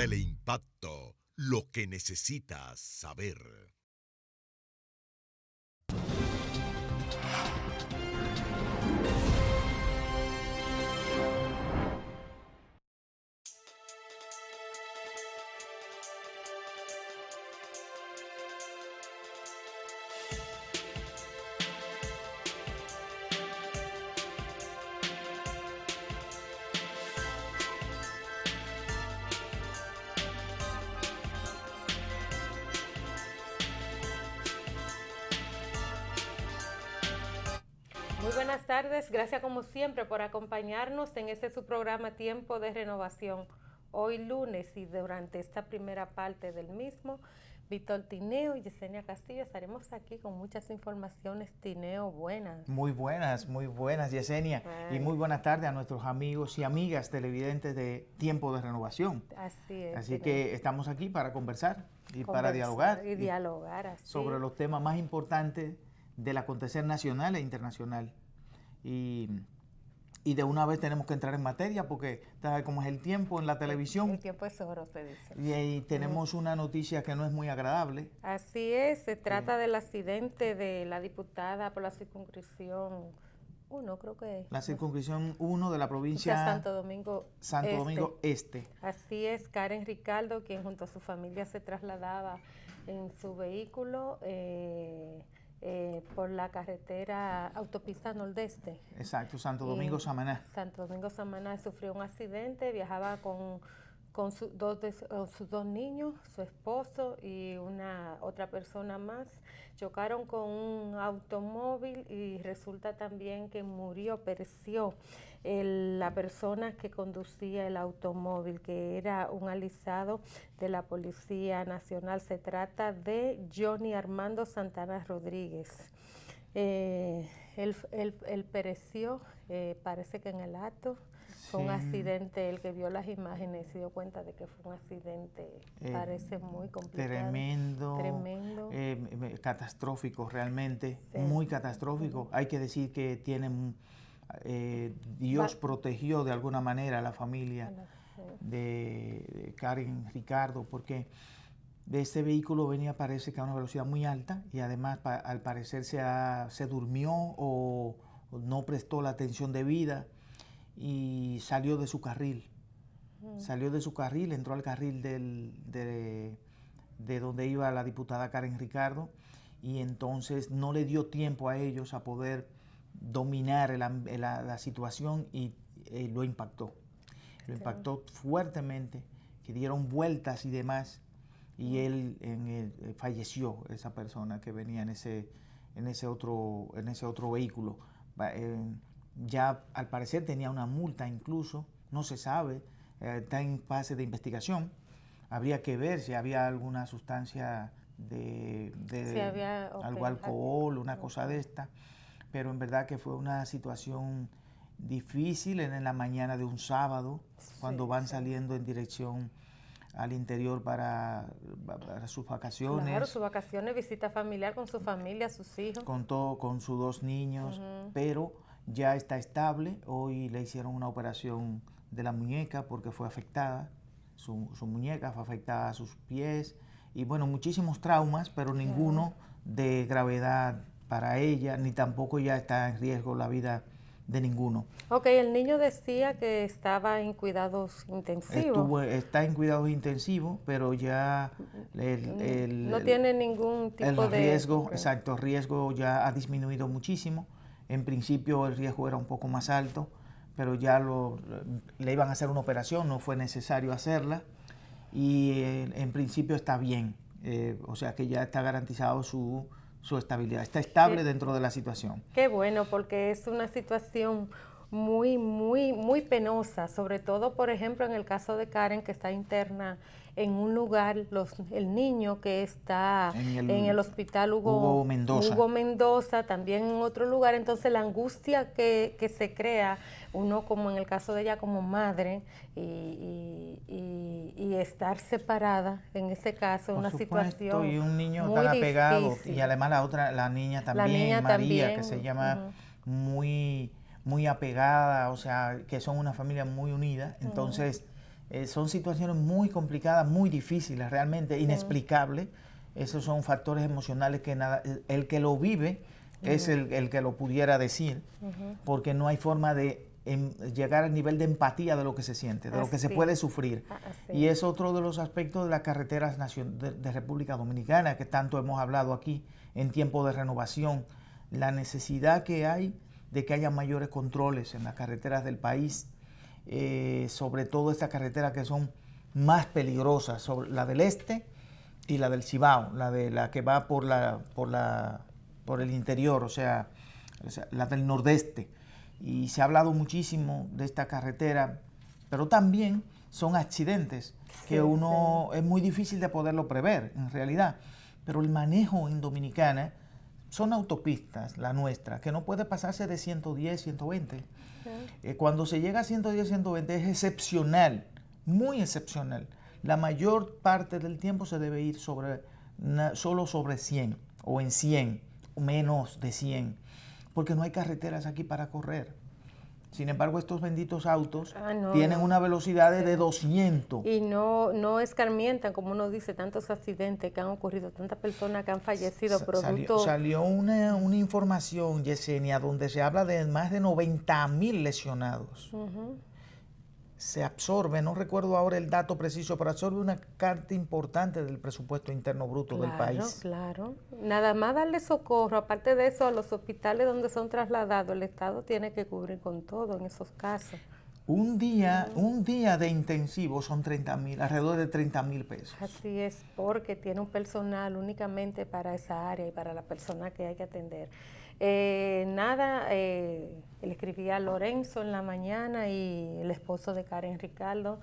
Teleimpacto, lo que necesitas saber. Muy buenas tardes, gracias como siempre por acompañarnos en este su programa Tiempo de Renovación. Hoy lunes y durante esta primera parte del mismo, Víctor Tineo y Yesenia Castillo estaremos aquí con muchas informaciones. Tineo, buenas. Muy buenas, Yesenia. Ay. Y muy buenas tardes a nuestros amigos y amigas televidentes de Tiempo de Renovación. Así es. Así que estamos aquí para conversar y para dialogar. Y dialogar así. Sobre los temas más importantes del acontecer nacional e internacional. Y de una vez tenemos que entrar en materia porque sabes cómo es el tiempo en la televisión. El tiempo es oro, se dice. Y ahí tenemos una noticia que no es muy agradable. Así es, se trata del accidente de la diputada por la circunscripción 1, creo que es. La circunscripción 1 de la provincia Santo Domingo Este. Así es, Karen Ricardo, quien junto a su familia se trasladaba en su vehículo por la carretera autopista nordeste. Exacto, Santo Domingo Samaná. Santo Domingo Samaná sufrió un accidente, viajaba con sus dos niños, su esposo y otra persona más. Chocaron con un automóvil y resulta también que pereció la persona que conducía el automóvil, que era un alisado de la Policía Nacional. Se trata de Johnny Armando Santana Rodríguez. Él pereció, parece que en el acto. Fue un accidente, el que vio las imágenes se dio cuenta de que fue un accidente, parece muy complicado. Tremendo. Catastrófico realmente, sí. Muy catastrófico. Hay que decir que Dios protegió de alguna manera a la familia de Karen Ricardo, porque de este vehículo venía, parece que a una velocidad muy alta y además al parecer se durmió o no prestó la atención debida y salió de su carril. Salió de su carril, entró al carril de donde iba la diputada Karen Ricardo y entonces no le dio tiempo a ellos a poder dominar la situación y lo impactó. Lo impactó fuertemente, que dieron vueltas y demás y él falleció, esa persona que venía en ese otro vehículo. Ya al parecer tenía una multa incluso, no se sabe, está en fase de investigación. Habría que ver si había alguna sustancia algo alcohol, una cosa de esta, pero en verdad que fue una situación difícil en la mañana de un sábado, cuando van saliendo en dirección al interior para sus vacaciones. Claro, sus vacaciones, visita familiar con su familia, sus hijos. Con sus dos niños, pero ya está estable. Hoy le hicieron una operación de la muñeca porque fue afectada, su muñeca fue afectada a sus pies y bueno, muchísimos traumas, pero ninguno de gravedad para ella, ni tampoco ya está en riesgo la vida de ninguno. Ok, el niño decía que estaba en cuidados intensivos. Está en cuidados intensivos, pero ya no tiene ningún tipo de riesgo, exacto, el riesgo ya ha disminuido muchísimo. En principio el riesgo era un poco más alto, pero ya le iban a hacer una operación, no fue necesario hacerla y en principio está bien, o sea que ya está garantizado su estabilidad, está estable dentro de la situación. Qué bueno, porque es una situación muy penosa, sobre todo, por ejemplo, en el caso de Karen, que está interna en un lugar, el niño que está en el hospital Hugo Mendoza, también en otro lugar. Entonces la angustia que se crea, uno como en el caso de ella como madre, y estar separada, en ese caso, una situación y un niño muy tan apegado, difícil. y además la niña también, María, que se llama muy apegada, o sea, que son una familia muy unida. Entonces Son situaciones muy complicadas, muy difíciles, realmente inexplicables. Esos son factores emocionales que el que lo vive es el que lo pudiera decir, porque no hay forma de llegar al nivel de empatía de lo que se siente, de lo que se puede sufrir. Y es otro de los aspectos de las carreteras de República Dominicana, que tanto hemos hablado aquí en tiempo de renovación, la necesidad que hay de que haya mayores controles en las carreteras del país, sobre todo estas carreteras que son más peligrosas, sobre la del este y la del Cibao, la que va por el interior, o sea, la del nordeste. Y se ha hablado muchísimo de esta carretera, pero también son accidentes que es muy difícil de poderlo prever en realidad. Pero el manejo en Dominicana son autopistas, la nuestra, que no puede pasarse de 110, 120. Cuando se llega a 110, 120 es excepcional, muy excepcional. La mayor parte del tiempo se debe ir solo sobre 100 o en 100, o menos de 100, porque no hay carreteras aquí para correr. Sin embargo, estos benditos autos tienen una velocidad de 200. Y no escarmientan, como uno dice, tantos accidentes que han ocurrido, tantas personas que han fallecido producto... Salió una información, Yesenia, donde se habla de más de 90,000 lesionados. Se absorbe, no recuerdo ahora el dato preciso, pero absorbe una parte importante del presupuesto interno bruto del país. Claro, nada más darle socorro, aparte de eso, a los hospitales donde son trasladados, el Estado tiene que cubrir con todo en esos casos. Un día de intensivo son 30,000, alrededor de 30,000 pesos. Así es, porque tiene un personal únicamente para esa área y para la persona que hay que atender. Le escribí a Lorenzo en la mañana y el esposo de Karen Ricardo.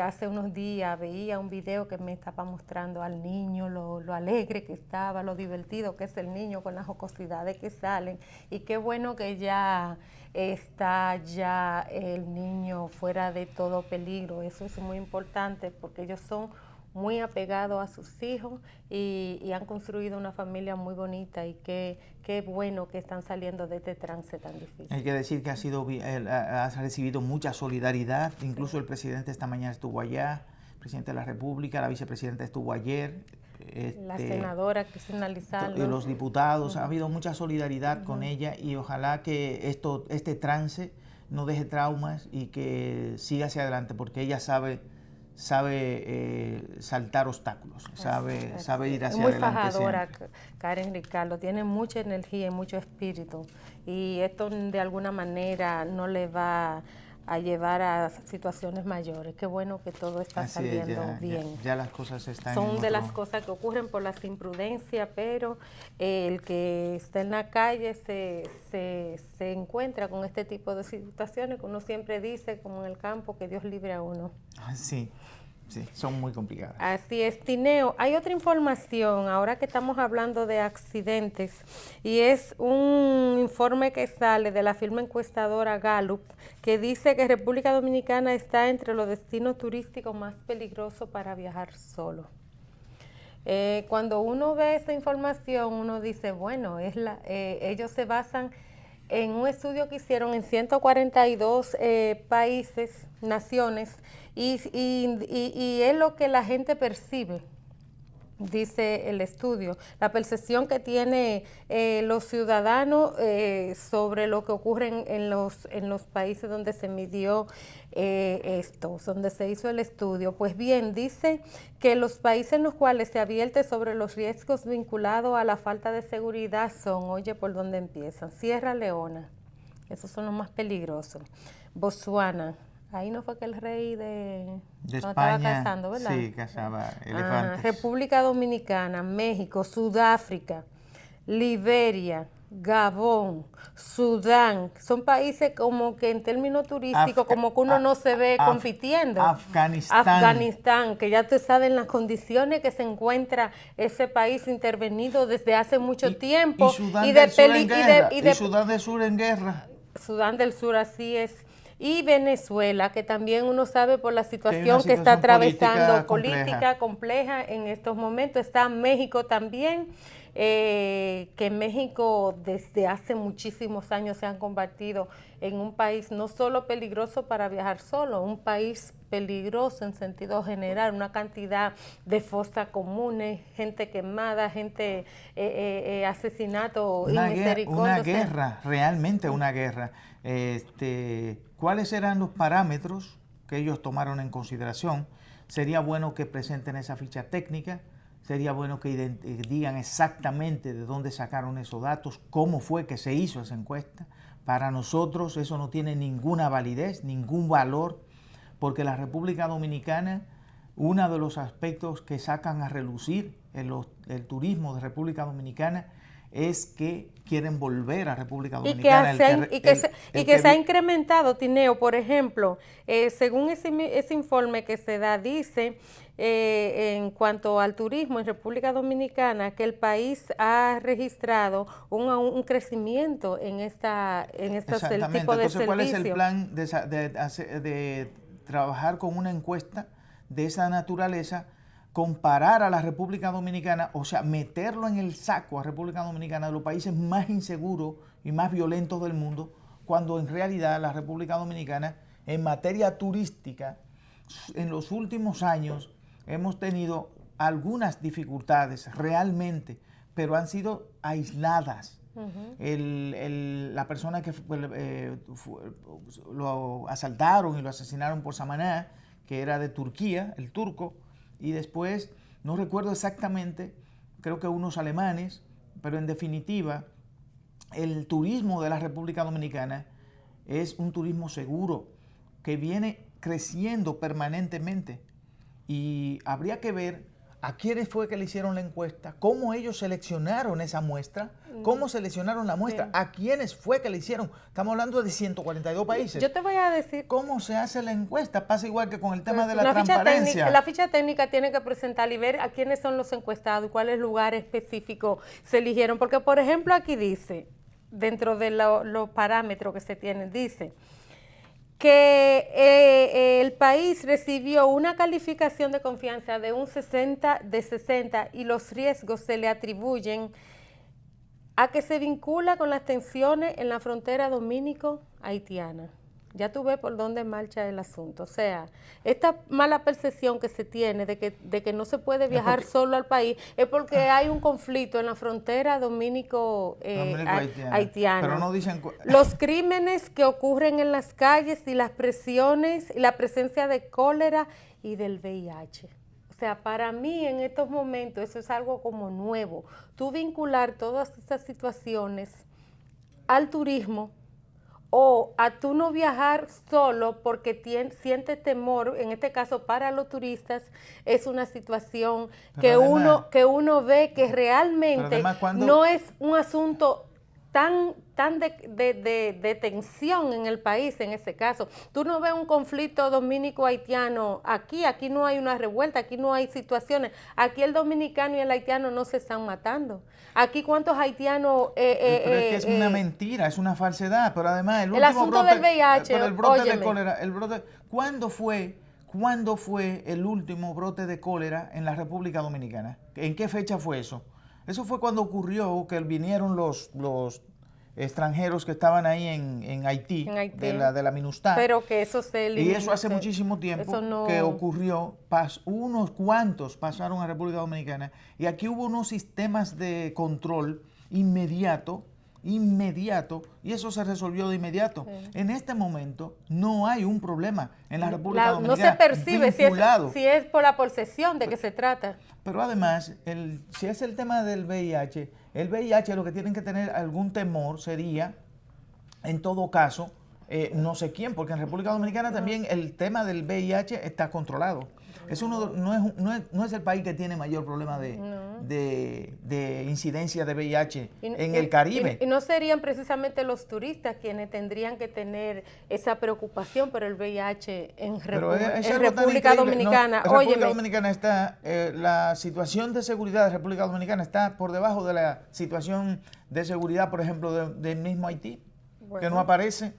Hace unos días veía un video que me estaba mostrando al niño, lo alegre que estaba, lo divertido que es el niño con las jocosidades que salen. Y qué bueno que ya está el niño fuera de todo peligro. Eso es muy importante porque ellos son muy apegados a sus hijos y han construido una familia muy bonita, y qué bueno que están saliendo de este trance tan difícil. Hay que decir que ha recibido mucha solidaridad, incluso el presidente esta mañana estuvo allá, el presidente de la República, la vicepresidenta estuvo ayer. La senadora Cristina Lizardo. Y los diputados, ha habido mucha solidaridad con ella, y ojalá que este trance no deje traumas y que siga hacia adelante, porque ella sabe saltar obstáculos, sabe ir hacia adelante. Muy fajadora, Karen Ricardo, tiene mucha energía y mucho espíritu, y esto de alguna manera no le va a llevar a situaciones mayores. Qué bueno que todo está saliendo bien. Ya las cosas están Son de las cosas que ocurren por las imprudencias, pero el que está en la calle se encuentra con este tipo de situaciones que uno siempre dice, como en el campo, que Dios libre a uno. Sí, son muy complicadas. Así es, Tineo. Hay otra información, ahora que estamos hablando de accidentes, y es un informe que sale de la firma encuestadora Gallup, que dice que República Dominicana está entre los destinos turísticos más peligrosos para viajar solo. Cuando uno ve esa información, uno dice, bueno, ellos se basan en un estudio que hicieron en 142 países, naciones, y es lo que la gente percibe, dice el estudio, la percepción que tienen los ciudadanos sobre lo que ocurre en los países donde se midió donde se hizo el estudio. Pues bien, dice que los países en los cuales se advierte sobre los riesgos vinculados a la falta de seguridad son, oye, ¿por dónde empiezan? Sierra Leona, esos son los más peligrosos. Botsuana, ahí no fue que el rey de España estaba cazando, ¿verdad? Sí, cazaba elefantes. República Dominicana, México, Sudáfrica, Liberia, Gabón, Sudán, son países como que en términos turísticos como que uno no se ve compitiendo. Afganistán, que ya tú sabes las condiciones que se encuentra ese país intervenido desde hace mucho tiempo. Y Sudán del Sur en guerra. Sudán del Sur, así es. Y Venezuela, que también uno sabe por la situación que está atravesando, política compleja en estos momentos. Está México también, que México desde hace muchísimos años se han convertido en un país no solo peligroso para viajar solo, un país peligroso en sentido general, una cantidad de fosas comunes, gente quemada, gente asesinato inmisericordia. Una guerra, realmente una guerra. ¿Cuáles eran los parámetros que ellos tomaron en consideración? Sería bueno que presenten esa ficha técnica, sería bueno que digan exactamente de dónde sacaron esos datos, cómo fue que se hizo esa encuesta. Para nosotros eso no tiene ninguna validez, ningún valor, porque la República Dominicana, uno de los aspectos que sacan a relucir el turismo de República Dominicana es que quieren volver a República Dominicana. Y que se ha incrementado, Tineo, por ejemplo, según ese informe que se da, dice en cuanto al turismo en República Dominicana, que el país ha registrado un crecimiento en estos tipo de Entonces, ¿cuál es el servicios? plan de trabajar con una encuesta de esa naturaleza? Comparar a la República Dominicana, o sea, meterlo en el saco a República Dominicana de los países más inseguros y más violentos del mundo, cuando en realidad la República Dominicana, en materia turística, en los últimos años hemos tenido algunas dificultades realmente, pero han sido aisladas. La persona que lo asaltaron y lo asesinaron por Samaná, que era de Turquía, el turco, y después, no recuerdo exactamente, creo que unos alemanes, pero en definitiva, el turismo de la República Dominicana es un turismo seguro que viene creciendo permanentemente y habría que ver a quiénes fue que le hicieron la encuesta, cómo ellos seleccionaron esa muestra, cómo seleccionaron la muestra, a quiénes fue que le hicieron. Estamos hablando de 142 países. Yo te voy a decir... ¿Cómo se hace la encuesta? Pasa igual que con el tema de la transparencia. La ficha técnica tiene que presentar y ver a quiénes son los encuestados y cuáles lugares específicos se eligieron. Porque, por ejemplo, aquí dice, dentro de los parámetros que se tienen, dice que el país recibió una calificación de confianza de un 60 y los riesgos se le atribuyen a que se vincula con las tensiones en la frontera dominico-haitiana. Ya tú ves por dónde marcha el asunto. O sea, esta mala percepción que se tiene de que no se puede viajar solo al país es porque hay un conflicto en la frontera dominico-haitiana. Pero no dicen... Los crímenes que ocurren en las calles y las presiones y la presencia de cólera y del VIH. O sea, para mí en estos momentos eso es algo como nuevo. Tú vincular todas estas situaciones al turismo, o a tú no viajar solo porque sientes temor, en este caso para los turistas, es una situación que además, uno ve que realmente no es un asunto tan de tensión en el país en ese caso. Tú no ves un conflicto dominico-haitiano aquí no hay una revuelta, aquí no hay situaciones, aquí el dominicano y el haitiano no se están matando. Aquí cuántos haitianos... pero es que es una mentira, es una falsedad, pero además el asunto del VIH, pero el brote de cólera, ¿cuándo fue el último brote de cólera en la República Dominicana? ¿En qué fecha fue eso? Eso fue cuando ocurrió que vinieron los extranjeros que estaban ahí en Haití, de la MINUSTAH. Pero que eso se eliminó. Y eso hace muchísimo tiempo que ocurrió. Unos cuantos pasaron a República Dominicana y aquí hubo unos sistemas de control inmediato, y eso se resolvió de inmediato. Sí. En este momento no hay un problema en la República Dominicana. No se percibe si es por la posesión de que se trata. Pero además, si es el tema del VIH, el VIH lo que tienen que tener algún temor sería, en todo caso, no sé quién, porque en República Dominicana también el tema del VIH está controlado. No es el país que tiene mayor problema de incidencia de VIH en el Caribe. Y no serían precisamente los turistas quienes tendrían que tener esa preocupación por el VIH en República Dominicana. República Dominicana está, la situación de seguridad de República Dominicana está por debajo de la situación de seguridad, por ejemplo, del mismo Haití, que no aparece.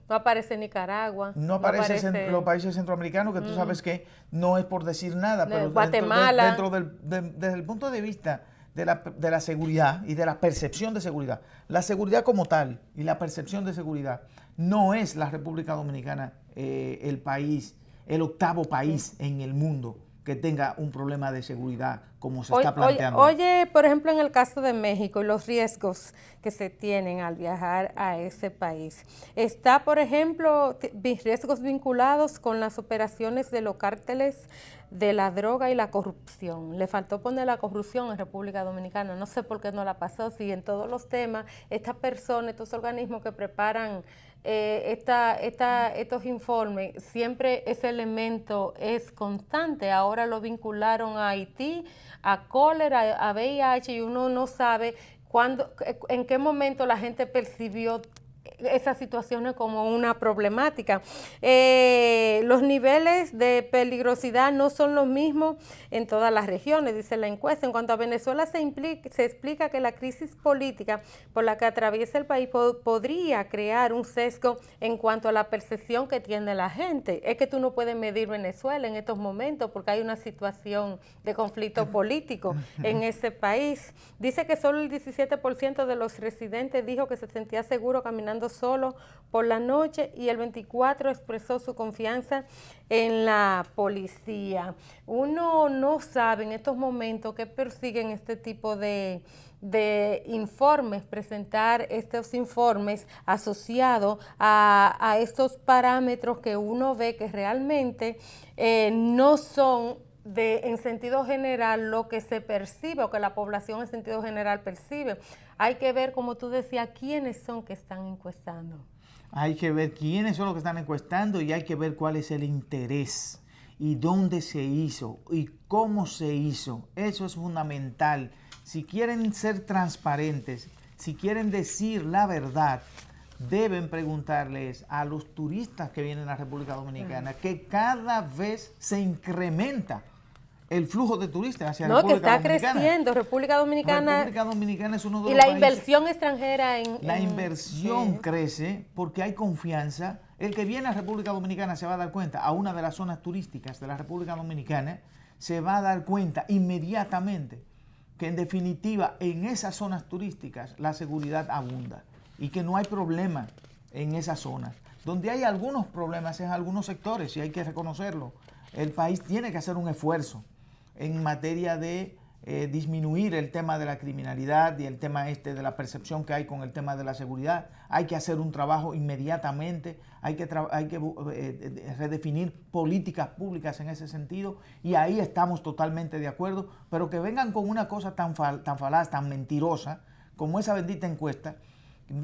No aparece Nicaragua. No aparece los países centroamericanos, que tú sabes que no es por decir nada, pero Guatemala. desde el punto de vista de la seguridad y de la percepción de seguridad. La seguridad como tal y la percepción de seguridad no es la República Dominicana el país, el octavo país en el mundo que tenga un problema de seguridad como se está planteando. Oye, por ejemplo, en el caso de México y los riesgos que se tienen al viajar a ese país. Está, por ejemplo, riesgos vinculados con las operaciones de los cárteles de la droga y la corrupción. Le faltó poner la corrupción en República Dominicana. No sé por qué no la pasó, si en todos los temas, estas personas, estos organismos que preparan estos informes, siempre ese elemento es constante. Ahora lo vincularon a Haití, a cólera, a VIH, y uno no sabe en qué momento la gente percibió esas situaciones como una problemática. Los niveles de peligrosidad no son los mismos en todas las regiones, dice la encuesta. En cuanto a Venezuela, se explica que la crisis política por la que atraviesa el país podría crear un sesgo en cuanto a la percepción que tiene la gente. Es que tú no puedes medir Venezuela en estos momentos porque hay una situación de conflicto político en ese país. Dice que solo el 17% de los residentes dijo que se sentía seguro caminando solo por la noche, y el 24% expresó su confianza en la policía. Uno no sabe en estos momentos qué persiguen este tipo de informes, presentar estos informes asociados a estos parámetros que uno ve que realmente no son en sentido general lo que se percibe o que la población en sentido general percibe. Hay que ver, como tú decías, quiénes son que están encuestando. Hay que ver quiénes son los que están encuestando y hay que ver cuál es el interés y dónde se hizo y cómo se hizo. Eso es fundamental. Si quieren ser transparentes, si quieren decir la verdad, deben preguntarles a los turistas que vienen a la República Dominicana, que cada vez se incrementa el flujo de turistas hacia República Dominicana. No, que está creciendo. República Dominicana es uno de los países. Y la inversión extranjera La inversión crece porque hay confianza. El que viene a República Dominicana se va a dar cuenta, a una de las zonas turísticas de la República Dominicana, se va a dar cuenta inmediatamente que en definitiva en esas zonas turísticas la seguridad abunda y que no hay problema en esas zonas. Donde hay algunos problemas en algunos sectores, y hay que reconocerlo. El país tiene que hacer un esfuerzo en materia de disminuir el tema de la criminalidad y el tema de la percepción que hay con el tema de la seguridad. Hay que hacer un trabajo inmediatamente, hay que redefinir políticas públicas en ese sentido, y ahí estamos totalmente de acuerdo, pero que vengan con una cosa tan falaz, tan mentirosa, como esa bendita encuesta,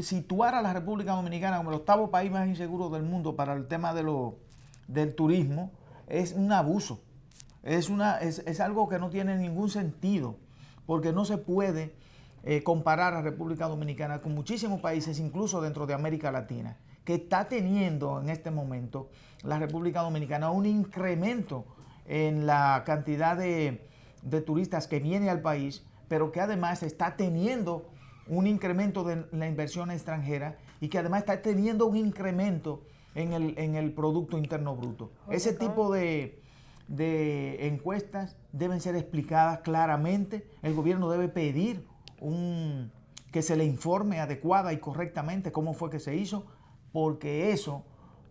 situar a la República Dominicana como el octavo país más inseguro del mundo para el tema del turismo, es un abuso. Es algo que no tiene ningún sentido, porque no se puede comparar a República Dominicana con muchísimos países, incluso dentro de América Latina, que está teniendo en este momento la República Dominicana un incremento en la cantidad de turistas que viene al país, pero que además está teniendo un incremento de la inversión extranjera y que además está teniendo un incremento en el Producto Interno Bruto. Ese tipo de encuestas deben ser explicadas claramente. El gobierno debe pedir que se le informe adecuada y correctamente cómo fue que se hizo, porque eso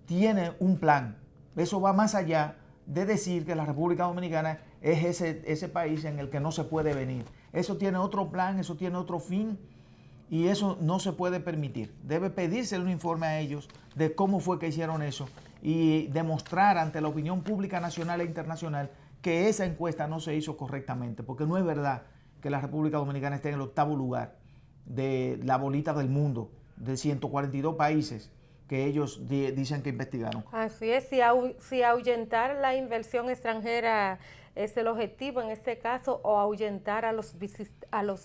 tiene un plan. Eso va más allá de decir que la República Dominicana es ese país en el que no se puede venir. Eso tiene otro plan, eso tiene otro fin, y eso no se puede permitir. Debe pedirse un informe a ellos de cómo fue que hicieron eso y demostrar ante la opinión pública nacional e internacional que esa encuesta no se hizo correctamente, porque no es verdad que la República Dominicana esté en el octavo lugar de la bolita del mundo, de 142 países que ellos dicen que investigaron. Así es, si ahuyentar la inversión extranjera es el objetivo en este caso, o ahuyentar a los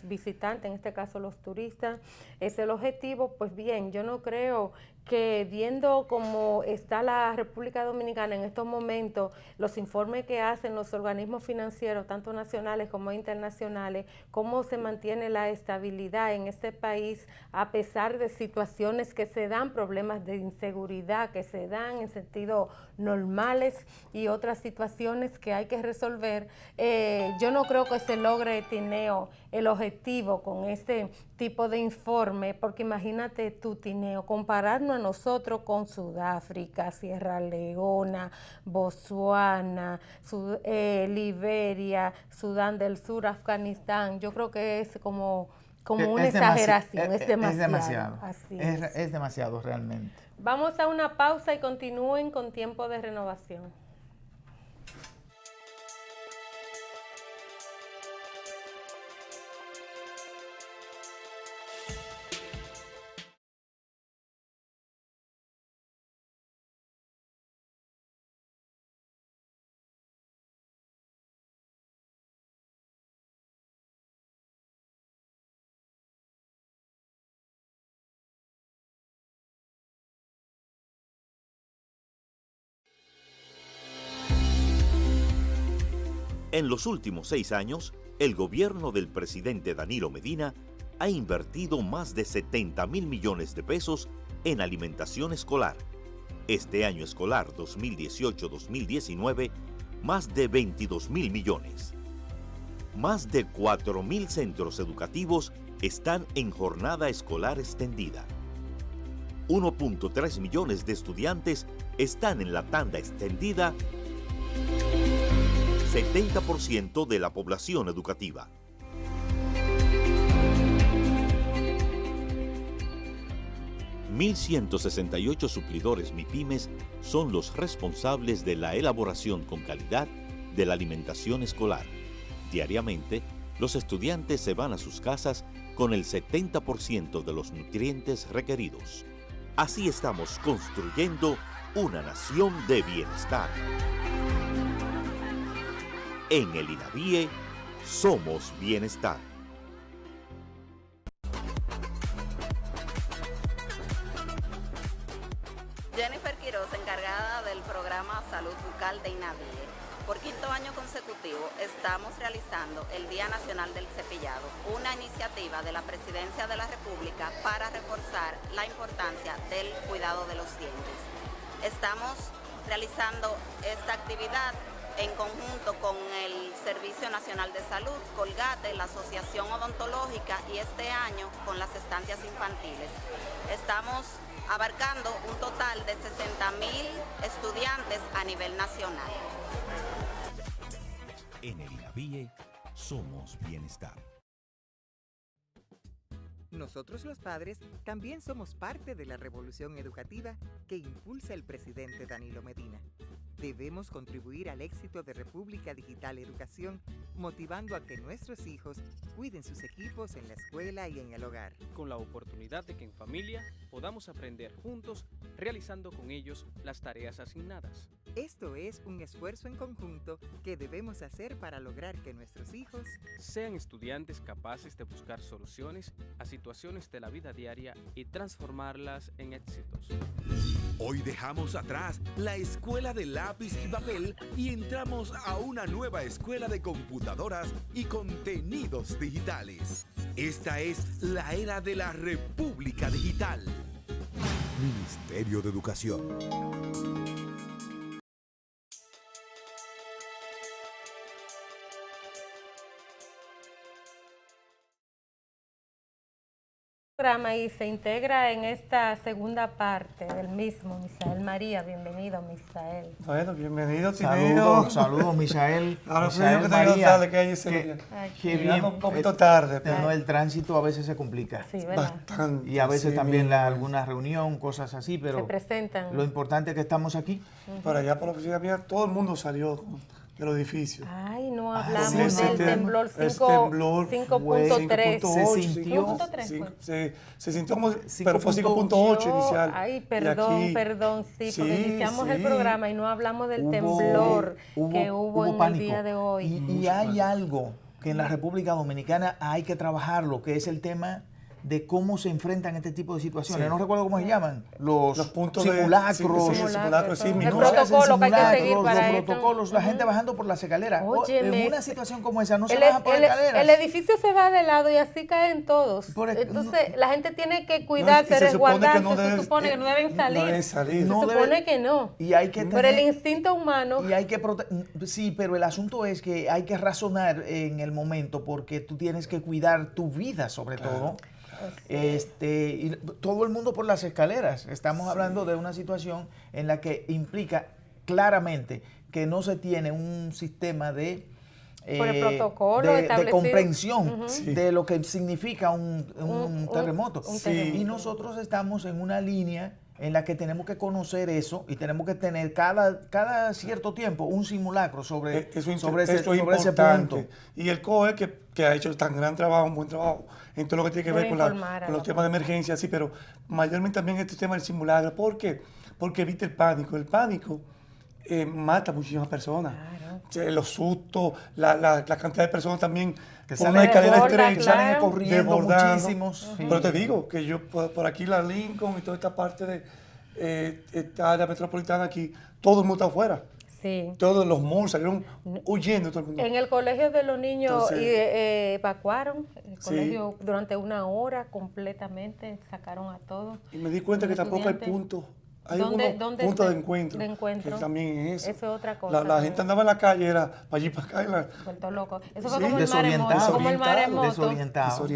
visitantes, en este caso los turistas, es el objetivo, pues bien, yo no creo que viendo cómo está la República Dominicana en estos momentos, los informes que hacen los organismos financieros, tanto nacionales como internacionales, cómo se mantiene la estabilidad en este país a pesar de situaciones que se dan, problemas de inseguridad que se dan en sentido normales y otras situaciones que hay que resolver resolver, yo no creo que se logre, Tineo, el objetivo con este tipo de informe, porque imagínate tú, Tineo, compararnos a nosotros con Sudáfrica, Sierra Leona, Botsuana, Liberia, Sudán del Sur, Afganistán. Yo creo que es como una exageración, es demasiado. Es demasiado realmente. Vamos a una pausa y continúen con Tiempo de Renovación. En los últimos 6 años, el gobierno del presidente Danilo Medina ha invertido más de 70.000 millones de pesos en alimentación escolar. Este año escolar 2018-2019, más de 22.000 millones. Más de 4.000 centros educativos están en jornada escolar extendida. 1.3 millones de estudiantes están en la tanda extendida, 70% de la población educativa. $1,168 suplidores MIPYMES son los responsables de la elaboración con calidad de la alimentación escolar. Diariamente, los estudiantes se van a sus casas con el 70% de los nutrientes requeridos. Así estamos construyendo una nación de bienestar. En el INAVIE somos bienestar. Jennifer Quiroz, encargada del programa Salud Bucal de INAVIE. Por 5º año consecutivo estamos realizando el Día Nacional del Cepillado, una iniciativa de la Presidencia de la República para reforzar la importancia del cuidado de los dientes. Estamos realizando esta actividad en conjunto con el Servicio Nacional de Salud, Colgate, la Asociación Odontológica y este año con las estancias infantiles. Estamos abarcando un total de 60.000 estudiantes a nivel nacional. En el INAVIE somos bienestar. Nosotros los padres también somos parte de la revolución educativa que impulsa el presidente Danilo Medina. Debemos contribuir al éxito de República Digital Educación, motivando a que nuestros hijos cuiden sus equipos en la escuela y en el hogar. Con la oportunidad de que en familia podamos aprender juntos, realizando con ellos las tareas asignadas. Esto es un esfuerzo en conjunto que debemos hacer para lograr que nuestros hijos sean estudiantes capaces de buscar soluciones a situaciones de la vida diaria y transformarlas en éxitos. Hoy dejamos atrás la escuela de lápiz y papel y entramos a una nueva escuela de computadoras y contenidos digitales. Esta es la era de la República Digital. Ministerio de Educación. Y se integra en esta segunda parte del mismo, Misael María. Bienvenido, Misael. Bueno, bienvenido, Tineo. Saludos, Misael. Ahora fui yo que te digo tarde, que ahí se bien. Un poquito tarde. Pero el tránsito a veces se complica. Sí, ¿verdad? Bastante. Y a veces también alguna reunión, cosas así, pero se presentan. Lo importante es que estamos aquí. Por allá por la oficina mía, todo el mundo salió del edificio. Ay, no hablamos sí, del temblor 5.3. Se sintió como, pero fue 5.8 inicial. Ay, perdón, sí, porque iniciamos el programa y no hablamos del temblor que hubo en pánico. El día de hoy. Y hay algo que en la República Dominicana hay que trabajarlo, que es el tema de cómo se enfrentan este tipo de situaciones. Sí. No recuerdo cómo se llaman. Los puntos simulacros. simulacros, sí, el minutos. protocolo que hay que seguir Los para eso. protocolos, la gente bajando por las escaleras. Óyeme, En una situación como esa no se baja por el escaleras. edificio se va de lado y así caen todos. Entonces, la gente tiene que cuidarse, resguardarse. Se supone que no deben salir. No deben salir. No Se debe- supone que no. Y hay que Pero el instinto humano. Y hay que sí, pero el asunto es que hay que razonar en el momento porque tú tienes que cuidar tu vida sobre todo. Y todo el mundo por las escaleras. Estamos hablando de una situación en la que implica claramente que no se tiene un sistema de Por el protocolo de establecido. comprensión Sí. de lo que significa un terremoto. un Sí. terremoto. Y nosotros estamos en una línea en la que tenemos que conocer eso y tenemos que tener cada cierto tiempo un simulacro sobre ese importante. punto. Y el COE, que ha hecho tan gran trabajo, un buen trabajo, en todo lo que tiene que Debe ver con informar a con los la temas de emergencia, sí, pero mayormente también este tema del simulacro. ¿Por qué? Porque evita el pánico. El pánico mata a muchísimas personas. Los sustos, la cantidad de personas también Que por salen una escalera desborda, estrecha, salen corriendo desbordando. muchísimos. Sí. Pero te digo que yo por aquí la Lincoln y toda esta parte de esta área metropolitana aquí, todo el mundo está afuera. Sí. Todos los malls salieron huyendo todo el mundo. En el colegio de los niños Entonces, evacuaron el sí. colegio durante una hora completamente, sacaron a todos. Y me di cuenta que Los tampoco hay estudiantes. puntos. Hay ¿Dónde- algunos dónde puntos de está? encuentro. De encuentro. Que también es eso. Eso es otra cosa, La ¿no? gente andaba en la calle, era para allí, para acá. Vuelto loco. Eso fue Sí, como el maremoto. Como el maremoto. Desorientado.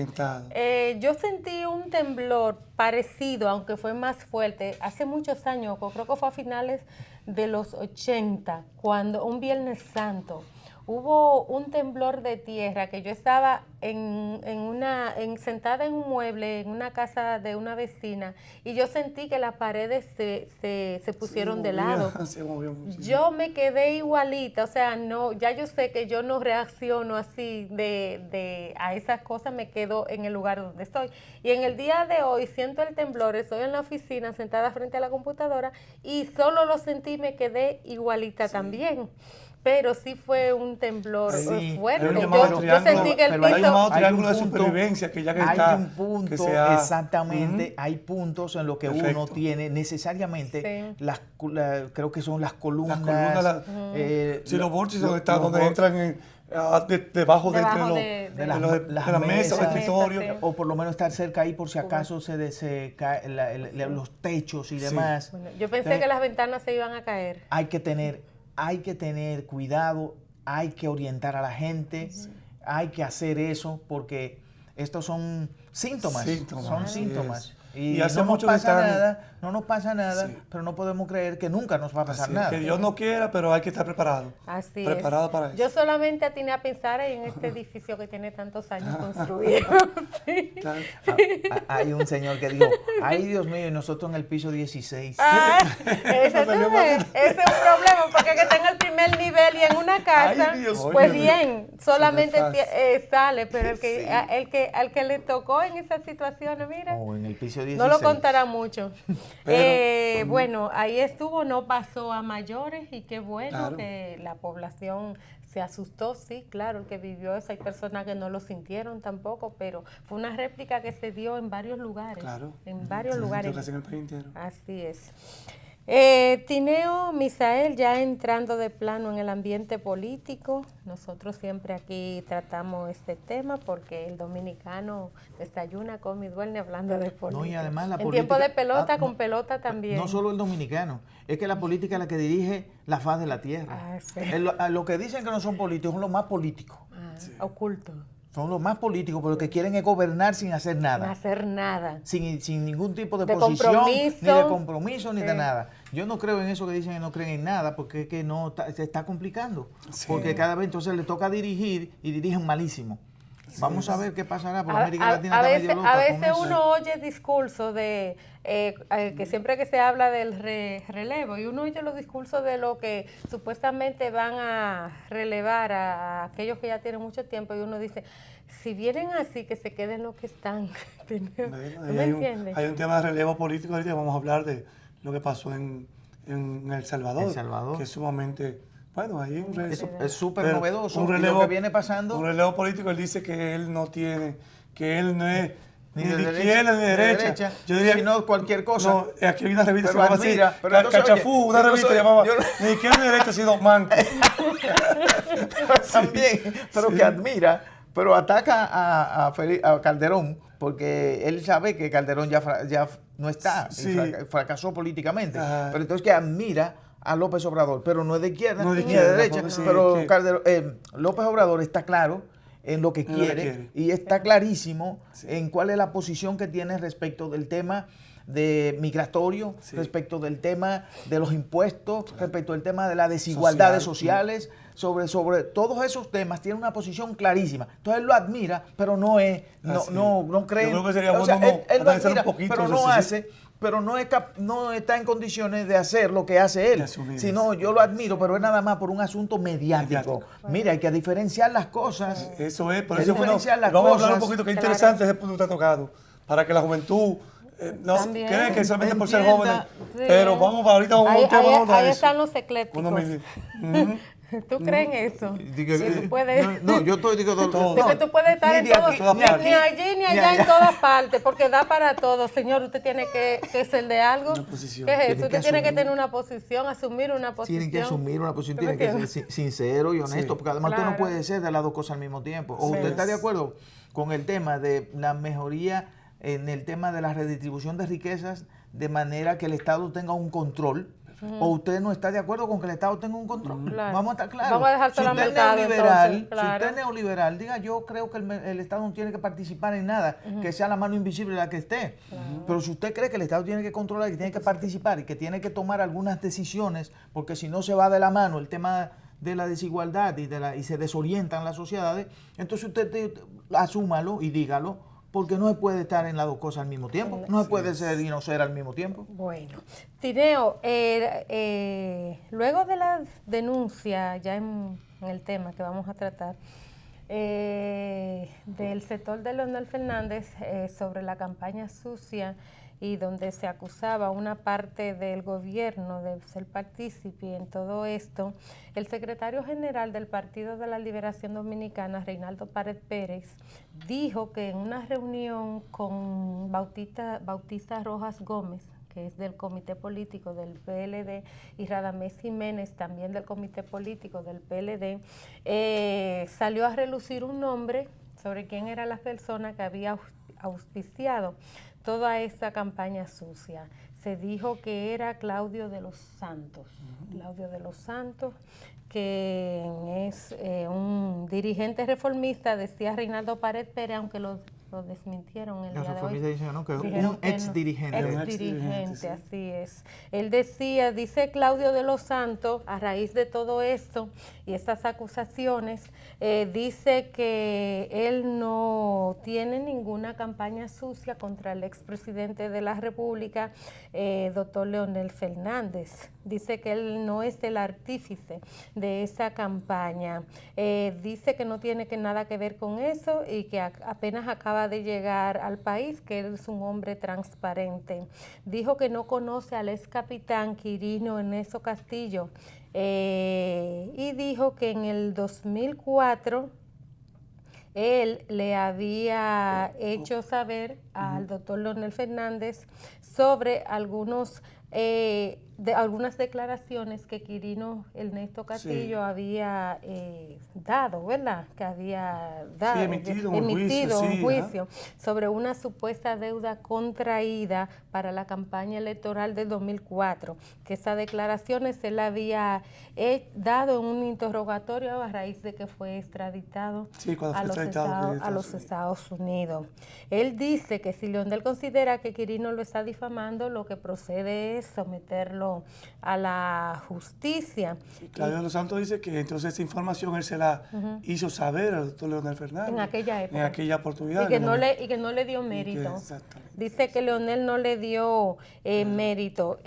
Yo sentí un temblor parecido, aunque fue más fuerte, hace muchos años, creo que fue a finales de los 80, cuando un Viernes Santo hubo un temblor de tierra que yo estaba sentada en un mueble en una casa de una vecina y yo sentí que las paredes se pusieron de lado. Se movió muchísimo. Yo me quedé igualita, o sea, no, ya yo sé que yo no reacciono así a esas cosas, me quedo en el lugar donde estoy. Y en el día de hoy siento el temblor, estoy en la oficina sentada frente a la computadora y solo lo sentí y me quedé igualita también. Pero sí fue un temblor fuerte. Yo sentí que el hay un llamado piso... triángulo de supervivencia que ya que hay está. un punto, que sea, exactamente, hay puntos en los que Perfecto. uno tiene necesariamente, Sí. creo que son las columnas. Sí, los vórtices los donde entran debajo de las la mesa, del escritorio. sí. O por lo menos estar cerca ahí por si acaso se caen los techos y demás. Bueno, yo pensé Entonces, que las ventanas se iban a caer. hay que tener cuidado, hay que orientar a la gente, hay que hacer eso porque estos son síntomas. Son así síntomas. es. Y hace no nos mucho que pasa están- nada, no nos pasa nada, Sí. pero no podemos creer que nunca nos va a pasar Así es, nada. que Dios no quiera, pero hay que estar preparado. Así Preparado es. para eso. Yo solamente atiné a pensar en este edificio que tiene tantos años construido. Sí. Claro. Hay un señor que dijo, ay Dios mío, y nosotros en el piso 16. Ese tú ves, ese es un problema, porque que está en el primer nivel y en una casa, Ay, Dios pues mío. bien, solamente Eso es fácil. sale, pero el Sí. al que le tocó en esas situaciones, mira, O en el piso 16. no lo contará mucho. Pero, Bueno, ahí estuvo, no pasó a mayores y qué bueno Claro. que la población se asustó, sí, claro, el que vivió eso, hay personas que no lo sintieron tampoco, pero fue una réplica que se dio en varios lugares. Claro. En varios Sí, lugares. casi en el país entero. Así es. Tineo, Misael, ya entrando de plano en el ambiente político, nosotros siempre aquí tratamos este tema porque el dominicano desayuna, come y duerme hablando de política. No, y además la en política- tiempo de pelota, con no, pelota también. No solo el dominicano, es que la política es la que dirige la faz de la tierra. Ah, sí. Lo que dicen que no son políticos son los más políticos. Oculto, Son los más políticos, pero lo que quieren es gobernar sin hacer sin nada. hacer nada. Sin ningún tipo de De posición, compromiso. ni de compromiso, ni de Sí. nada. Yo no creo en eso que dicen que no creen en nada, porque es que no se está complicando. Sí. Porque cada vez entonces le toca dirigir y dirigen malísimo. Vamos a ver qué pasará, porque A, América Latina a está veces, medio loca a con veces eso. uno oye discursos de que siempre que se habla del relevo y uno oye los discursos de lo que supuestamente van a relevar a aquellos que ya tienen mucho tiempo y uno dice, si vienen así que se queden los que están. ¿No me entiendes? Hay un tema de relevo político ahorita, vamos a hablar de lo que pasó en El Salvador. El Salvador. Que es sumamente, bueno, ahí un relevo. Es súper Pero novedoso. un Y relevo- lo que viene pasando. Un relevo político, él dice que él no tiene, que él no es Ni de izquierda ni de derecha. Yo diría, sino cualquier cosa. No, aquí hay una revista que se llama así, pero entonces, Cachafú, una revista que llamaba ni izquierda ni derecha, sino manco. También, pero sí. que admira, pero ataca a Calderón, porque él sabe que Calderón ya no está, Sí. y fracasó políticamente. Ajá. Pero entonces que admira a López Obrador, pero no es de izquierda, No es de ni de izquierda, derecha, sí, pero que- Calderón, López Obrador está claro en lo que En lo que quiere quiere. y está clarísimo Sí. en cuál es la posición que tiene respecto del tema de migratorio, Sí. respecto del tema de los impuestos, respecto del tema de las desigualdades Social. sociales, sobre todos esos temas tiene una posición clarísima. Entonces él lo admira, pero no cree. Yo creo que sería o sea, bueno él lo analizar un admira, poquito pero eso, no sí. hace, pero no está en condiciones de hacer lo que hace él. De asumir Sino eso. yo lo admiro, pero es nada más por un asunto mediático. Mira, hay que diferenciar las cosas. Eso es, por Hay eso que bueno, diferenciar las vamos a hablar un cosas. poquito, que Claro. interesante ese punto que usted ha tocado, para que la juventud no También. cree que solamente por ser Entienda. jóvenes, Sí. pero ahorita vamos a Ahí, un tema ahí- vamos a ahí eso. están los eclépticos. Uno me dice, ujú. ¿Tú crees en eso? Digo, Que tú puedes... no, yo estoy digo Todo. De que tú puedes estar ni en de todo, aquí, todas ni ni, partes. ni allí ni allá, en todas partes, porque da para todo. Señor, usted tiene que ser de algo. Una posición. ¿Qué es Tiene eso? que Usted tiene que asumir. tener una posición, asumir una posición. Tienen que asumir una posición, ¿Tú me tienen que ser entiendes? sincero y honesto, Sí. porque además usted no Claro. puede ser de las dos cosas al mismo tiempo. ¿O Sí. usted está de acuerdo con el tema de la mejoría en el tema de la redistribución de riquezas de manera que el Estado tenga un control? ¿O usted no está de acuerdo con que el Estado tenga un control? Claro. Vamos a estar claros. Vamos a dejar Si solo al usted es mercado, neoliberal, entonces, claro. si usted es neoliberal, diga yo creo que el Estado no tiene que participar en nada, que sea la mano invisible la que esté. Pero si usted cree que el Estado tiene que controlar, que tiene que participar y que tiene que tomar algunas decisiones, porque si no se va de la mano el tema de la desigualdad y se desorientan las sociedades, entonces usted asúmalo y dígalo, porque no se puede estar en las dos cosas al mismo tiempo. No se puede ser y no ser al mismo tiempo. Bueno, Tineo, luego de la denuncia, ya en el tema que vamos a tratar, del sector de Leonel Fernández sobre la campaña sucia y donde se acusaba a una parte del gobierno de ser partícipe en todo esto, el secretario general del Partido de la Liberación Dominicana, Reinaldo Pared Pérez, dijo que en una reunión con Bautista Rojas Gómez, que es del comité político del PLD, y Radamés Jiménez, también del comité político del PLD, salió a relucir un nombre sobre quién era la persona que había auspiciado toda esa campaña sucia. Se dijo que era Claudio de los Santos. Claudio de los Santos, que es un dirigente reformista, decía Reinaldo Pared Pérez, aunque lo desmintieron el Los día de hoy. reformistas dicen ¿no? que es Dijeron un que no. ex dirigente. Ex-dirigente, sí. así es. Él decía, dice Claudio de los Santos, a raíz de todo esto y estas acusaciones, dice que él no tiene ninguna campaña sucia contra el expresidente de la República, doctor Leonel Fernández. Dice que él no es el artífice de esa campaña. Dice que no tiene nada que ver con eso y que apenas acaba de llegar al país, que él es un hombre transparente. Dijo que no conoce al ex capitán Quirino Ernesto Castillo y dijo que en el 2004 él le había hecho saber al doctor Leonel Fernández sobre algunas declaraciones que Quirino Ernesto Castillo había dado, ¿verdad? Que había dado, emitido un juicio sobre una supuesta deuda contraída para la campaña electoral del 2004, que esas declaraciones él había dado en un interrogatorio a raíz de que fue extraditado a los Estados Unidos. Él dice que si Leonel considera que Quirino lo está difamando, lo que procede es someterlo a la justicia. Claudio de los Santos dice que entonces esa información él se la hizo saber al doctor Leonel Fernández. En aquella época. En aquella oportunidad. Y que no le dio mérito. Exactamente. Dice que Leonel no le dio mérito.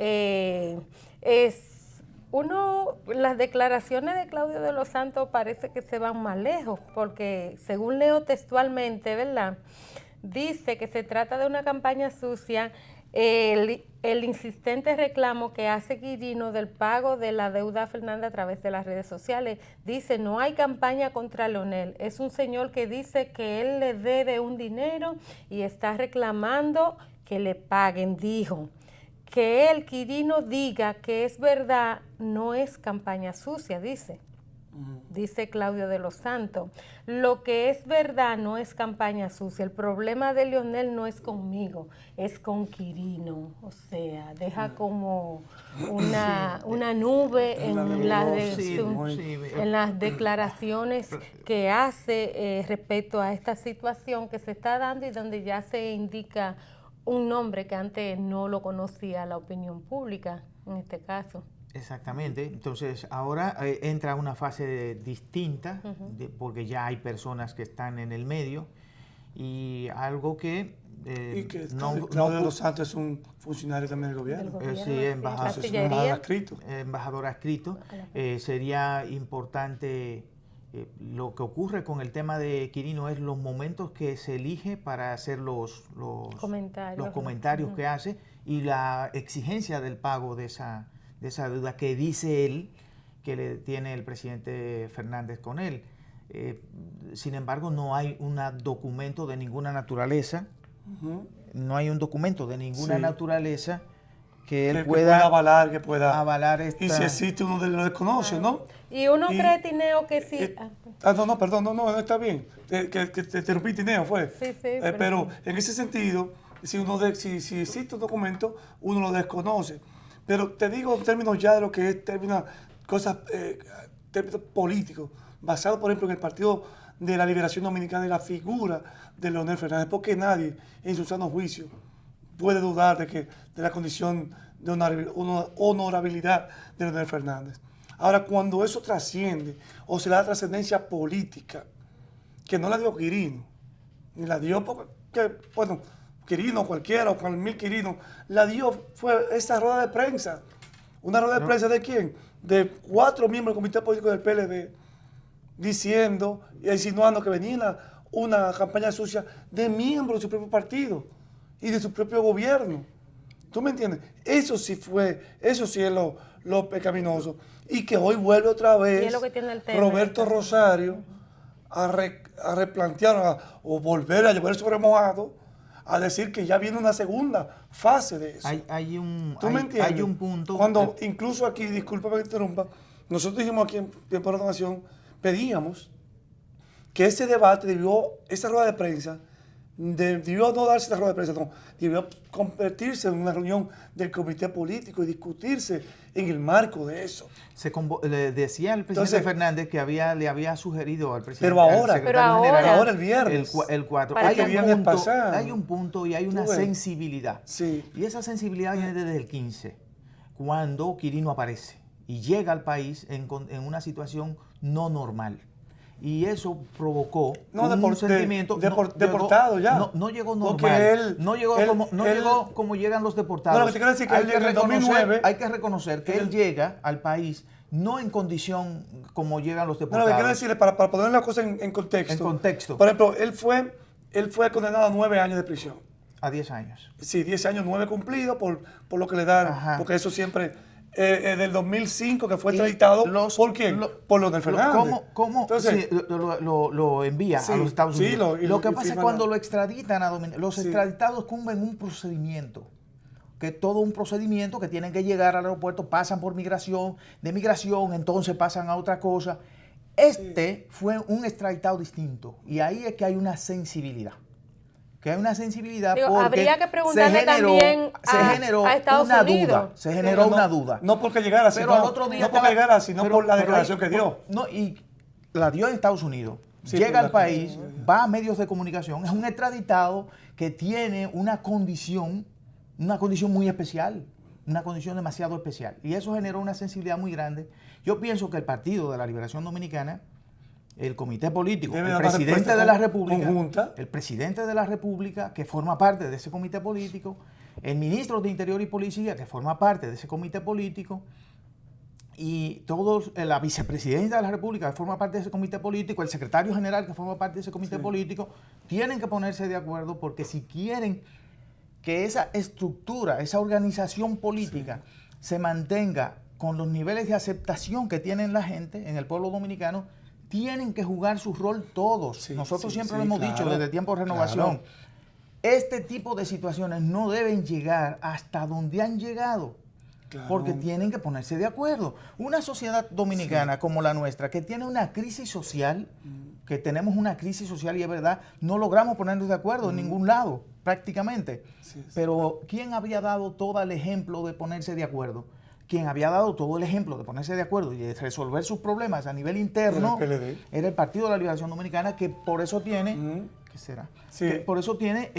Las declaraciones de Claudio de los Santos parece que se van más lejos, porque según leo textualmente, ¿verdad? dice que se trata de una campaña sucia. El insistente reclamo que hace Quirino del pago de la deuda a Fernández a través de las redes sociales. Dice, no hay campaña contra Leonel. Es un señor que dice que él le debe un dinero y está reclamando que le paguen, dijo. Que él, Quirino, diga que es verdad, no es campaña sucia, dice. Dice Claudio de los Santos. Lo que es verdad no es campaña sucia. El problema de Leonel no es conmigo, es con Quirino. O sea, deja como una nube en las declaraciones que hace respecto a esta situación que se está dando y donde ya se indica un nombre que antes no lo conocía la opinión pública, en este caso. Exactamente, entonces ahora entra una fase distinta, porque ya hay personas que están en el medio y algo que... Claudio de los Santos es un funcionario también del gobierno. Sí, embajador adscrito. Sería importante, lo que ocurre con el tema de Quirino es los momentos que se elige para hacer los comentarios que hace y la exigencia del pago de esa deuda que dice él que le tiene el presidente Fernández con él. Sin embargo, no hay un documento de ninguna naturaleza, no hay un documento de ninguna naturaleza que él pueda avalar, esta... Y si existe, uno lo desconoce, ¿no? Y uno cree, Tineo, que sí... no, está bien, que te interrumpí, Tineo, fue. Sí, pero en ese sentido, si existe un documento, uno lo desconoce. Pero te digo en términos ya de lo que es términos políticos, basado por ejemplo en el Partido de la Liberación Dominicana y la figura de Leonel Fernández, porque nadie en su sano juicio puede dudar de la condición de honorabilidad de Leonel Fernández. Ahora, cuando eso trasciende o se le da trascendencia política, que no la dio Quirino, ni la dio porque, bueno, Quirino cualquiera o Juan Mil Quirino, la dio fue esa rueda de prensa. ¿Una rueda de prensa de quién? De 4 miembros del Comité Político del PLD, diciendo y insinuando que venía una campaña sucia de miembros de su propio partido y de su propio gobierno. ¿Tú me entiendes? Eso sí es lo pecaminoso. Y que hoy vuelve otra vez Roberto Rosario a replantear o volver a llevar el sobremojado, a decir que ya viene una segunda fase de eso. Hay un punto... Cuando incluso aquí, disculpa que te interrumpa, nosotros dijimos aquí en Tiempo de Nación, pedíamos que ese debate esa rueda de prensa, debió no darse la rueda de prensa, no, debió convertirse en una reunión del comité político y discutirse en el marco de eso. Le decía el presidente Fernández que le había sugerido al presidente. Pero ahora el viernes. El 4. Hay un punto y hay una sensibilidad. Sí. Y esa sensibilidad viene desde el 15, cuando Quirino aparece y llega al país en una situación no normal. Y eso provocó un sentimiento... Deportado ya. No llegó normal. No llegó como llegan los deportados. No, lo que te quiero decir que él en 2009... Hay que reconocer que él llega al país no en condición como llegan los deportados. No, lo que quiero decirle, para poner la cosa en contexto. En contexto. Por ejemplo, él fue condenado a 9 años de prisión. A 10 años. Sí, 10 años, 9 cumplidos por lo que le dan. Ajá. Porque eso siempre... del 2005 que fue extraditado, ¿por quién? Por Leonel Fernández. ¿Cómo? Entonces, lo envía a los Estados Unidos. Lo que pasa es cuando lo extraditan a Dominicana, los extraditados cumplen un procedimiento, que es todo un procedimiento que tienen que llegar al aeropuerto, pasan por migración, de migración, entonces pasan a otra cosa. Fue un extraditado distinto y ahí es que hay una sensibilidad. Que hay una sensibilidad porque habría que preguntarle también a Estados Unidos. Se generó una duda. No porque llegara, sino por la declaración que dio. Y la dio en Estados Unidos. Llega al país, va a medios de comunicación, es un extraditado que tiene una condición muy especial, una condición demasiado especial. Y eso generó una sensibilidad muy grande. Yo pienso que el Partido de la Liberación Dominicana, el comité político, el presidente de la República, que forma parte de ese comité político, el ministro de Interior y Policía, que forma parte de ese comité político, y todos, la vicepresidenta de la República que forma parte de ese comité político, el secretario general que forma parte de ese comité político, tienen que ponerse de acuerdo, porque si quieren que esa estructura, esa organización política se mantenga con los niveles de aceptación que tiene la gente en el pueblo dominicano, tienen que jugar su rol todos. Nosotros siempre lo hemos dicho desde el tiempo de renovación. Este tipo de situaciones no deben llegar hasta donde han llegado. Porque tienen que ponerse de acuerdo. Una sociedad dominicana como la nuestra, que tiene una crisis social, que tenemos una crisis social y es verdad, no logramos ponernos de acuerdo en ningún lado, prácticamente. Pero ¿quién había dado todo el ejemplo de ponerse de acuerdo? Quien había dado todo el ejemplo de ponerse de acuerdo y de resolver sus problemas a nivel interno era el Partido de la Liberación Dominicana, que por eso tiene, ¿qué será? Que por eso tiene